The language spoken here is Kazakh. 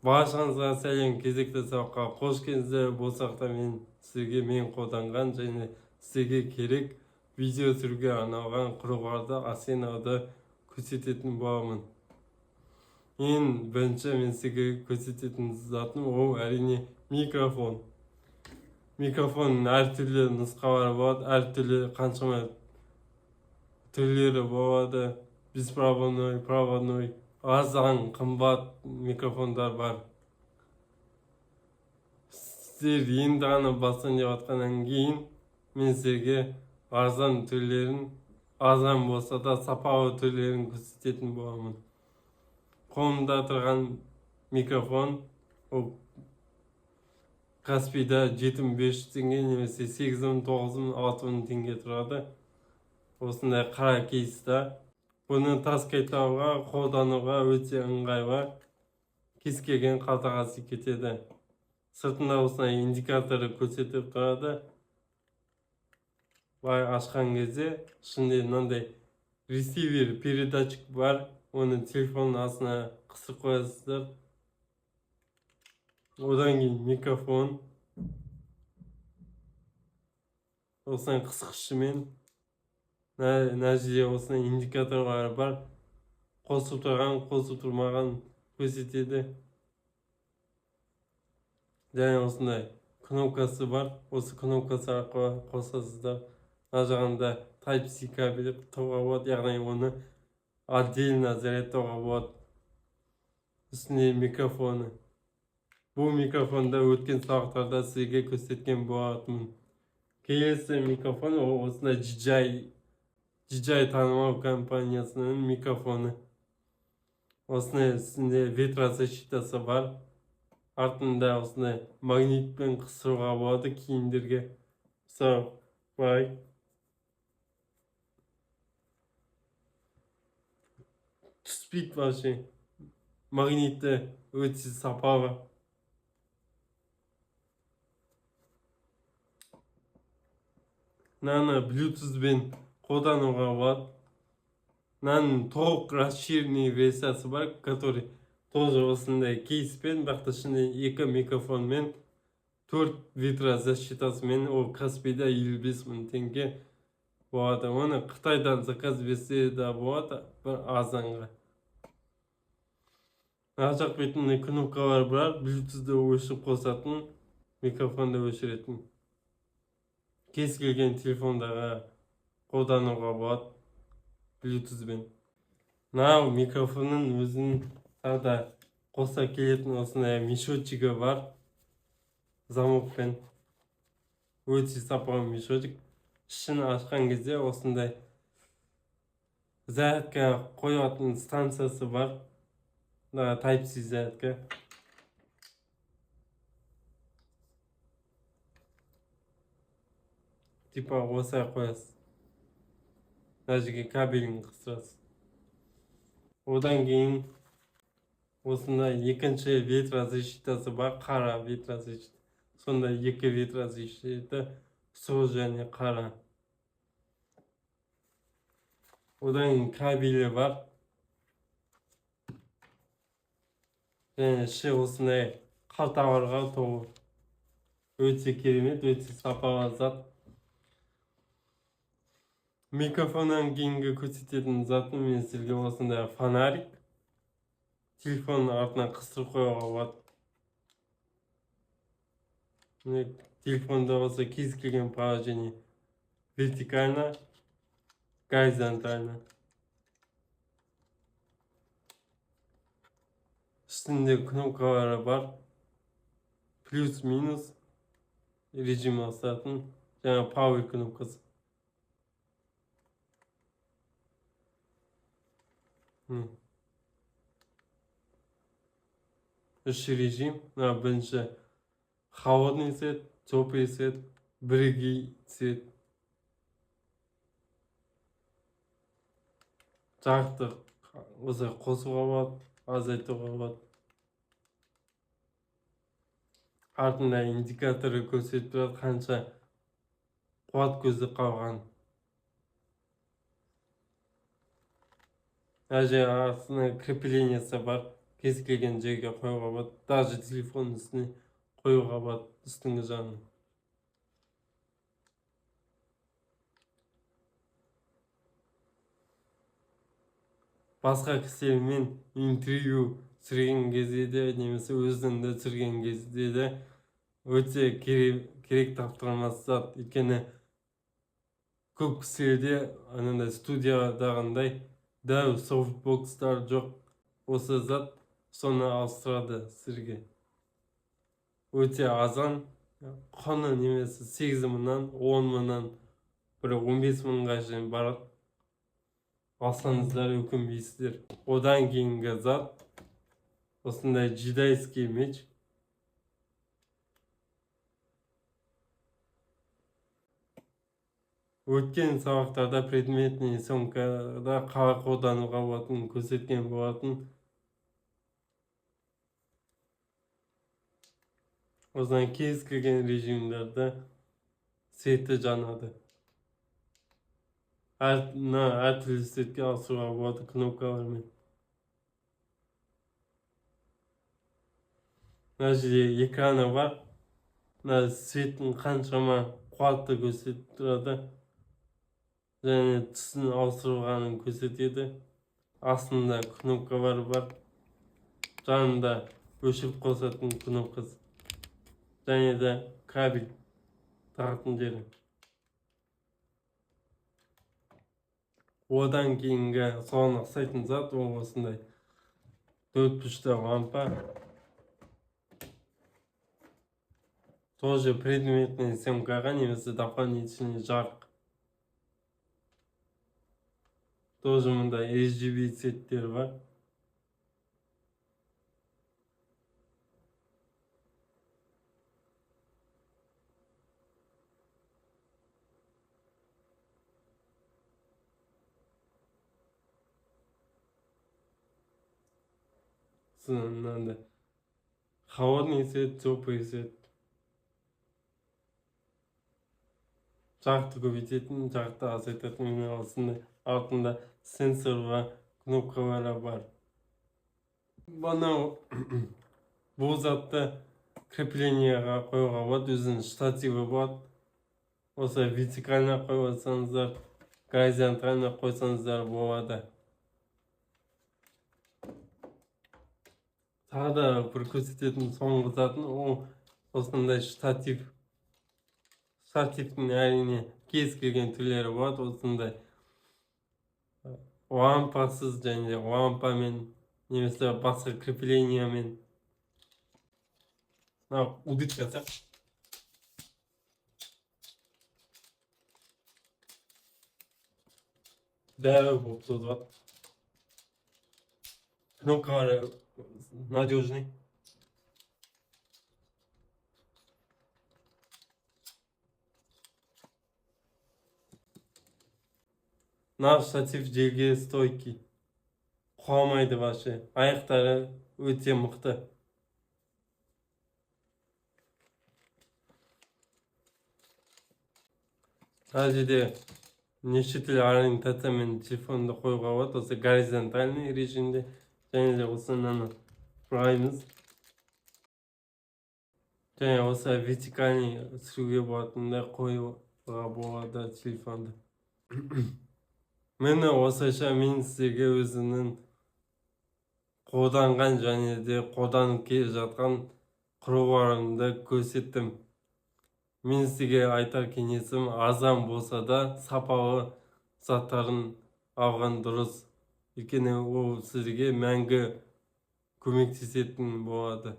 Баршаңызға сәлем, кезекті сабаққа қош келдіңіздер. Бұл сабақта мен қолданған және сізге керек видео түсіруге арналған құрылғыларды ассемблерді көрсететін боламын. Ең бірінші мен сізге көрсететін затым ол әрине микрофон. Микрофонның әртүрлі нұсқалары болады, әртүрлі қаншама түрлері болады. Беспроводной, проводной, арзан, қымбат микрофондар бар. Сіздер енді ғана бастан деп жатқаннан кейін мен сіздерге арзан түрлерін, арзан болса да сапалы түрлерін көрсететін боламын. Қолымда тұрған микрофон ол Каспийда 7500 теңге немесе 8000, 9000, 6000 теңге тұрады. Осындай қара кейста. Бұны таскайтауға, қолдануға өте ыңғайлы, кез келген қалтаға кетеді. Сыртында осындай индикаторы көрсетіп тұрады. Былай ашқан кезде ішінде мынандай ресивер, передатчик бар. Оны телефонның астына қысып қоясыздар. Одан кейін микрофон. Осындай қысқышымен нәтижеде осындай индикаторлары бар. Қосып тұрған, қосып тұрмаған көрсетеді. Және осындай кнопкасы бар. Осы кнопкасы арқылы қосасыздар. Мына жағында Type-C кабелі тұруға болады, яғни оны отдельно зарядтауға болады. Үстіне микрофоны. Бұл микрофонда өткен сабақтарда сізге көрсеткен болатынмын. Келесі микрофон ол осындай DJI танымал компаниясының микрофоны. Осындай үстінде ветрозащитасы бар. Артында осындай магнитпен қысыруға болады киімдерге. Бай. Түспейді вообще. Магниті өте сапалы. Мынаны Bluetooth-бен қолдануға болады. Мынаның толық расширенный версиясы бар, который тоже осындай кейспен, бірақ ішінде 2 микрофонмен, 4 ветрозащитасымен ол Каспийда 55 000 теңге болады. Оны Қытайдан заказ берсе де болады, бір арзанға. Ар жақ бетінде кнопкалар бар, Bluetooth-ды өшіріп қосатын, микрофонды өшіретін. Кез келген телефондағы қолдануға болады Bluetooth-бен. Мынау микрофонның өзінің тағы қоса келетін осындай мешочигі бар. Замокпен. Өте сапалы мешочик. Ішін ашқан кезде осындай зарядка қоятын станциясы бар. Type-C зарядка. Типа осылай қоясыз. Нәжіге кабелін қыстырасыз. Одан кейін осындай екінші ветрозащитасы бар, қара ветрозащита. Сонда 2 ветрозащита, сұр және қара. Одан кейін кабелі бар. Және іші осындай қалталарға толы. Өте керемет, өте сапалы зат. Микрофоннан кейінгі көрсететін затым мен сізге осындай фонарик. Телефонның артына қыстырып қоюға болады. Телефонда болса кез келген положение вертикально, горизонтально. Үстінде кнопкалары бар. Плюс-минус режим басатын. Жаңа power кнопкасы. Үш режим. Бірінші холодный цвет, теплый цвет, бірегей цвет. Жарықты осылай қосуға болады, азайтуға болады. Артында индикаторы көрсетіп тұрады, қанша қуат көзі қалған. Даже астына креплениясы бар. кез келген жерге коюуга болот, даже телефондун үстүнө коюуга болот, үстүңкү жагына. Башка кишилер менен интервью сүргөн кезде де немесе өзүнүн да сүргөн кезде де өтө керек таптырмас зат. Өйткөнү көп кишилерде анандай студиядагындай дәу софтбокстар жок. Осы зат соны алыштырады сизге. Өтө азан, кону немеси 8 мыңдан 10 мыңдан бир 15 мыңга чейин барат. Алсаңыздар өкүнбөйсүздөр. Одан кийинки зат осындай жидайский меч. Өткен сабактарда предметный съемкада калай колданууга болотун көрсөткөн болотун. Осындай кез келген режимдерде свети жанады. Ар түрдүү светке алышууга болот кнопкалар менен. Мына жерде экраны бар. Мына светтин канчама кубатты көрсөтүп турат. Және түсін ауыстырылғанын көрсетеді. Астында кнопкалар бар. Жанында өшіріп қосатын кнопкасы. Және де кабель тартатын жері. Одан кейінгі соған ұқсайтын зат ол осындай 4 пүшті лампа. Тоже предметный съемкаға немесе дополнительный жарық. Тоже мындай RGB цветтер бар. Мынандай холодный свет, теплый свет. Жарықты көбейтетін, жарықты азайтатын осындай артында сенсор ва кнопкалары бар. Бұл затты крепленияға қоюға болады, өзінің штативі болады. Осы вертикально қойсаңыздар, горизонтально қойсаңыздар болады. Тағы да бір көрсететін соңғы затын ол осындай штатив. Штативтің әрине кез келген түрлері болады. Осындай лампасыз және лампамен немесе басқа креплениямен. Удыткасы. Дәу болып тұрады. Кнопкалары надежный. Наш штатив жерге стойки. Құламайды вообще. Аяқтары өте мықты. Мына жерде неше түрлі ориентациямен телефонды қоюға болады. Осы горизонтальный режимде және де осыны құраймыз. Және осы вертикальный түсіруге болатындай қоюға болады телефонды. Мені осылайша мен сізге өзінің қолданған және де қолданып келе жатқан құрылғыларымды көрсеттім. Мен сізге айтар кеңесім азан болса да сапалы заттарын алған дұрыс. Өйткені ол сізге мәңгі көмектесетін болады.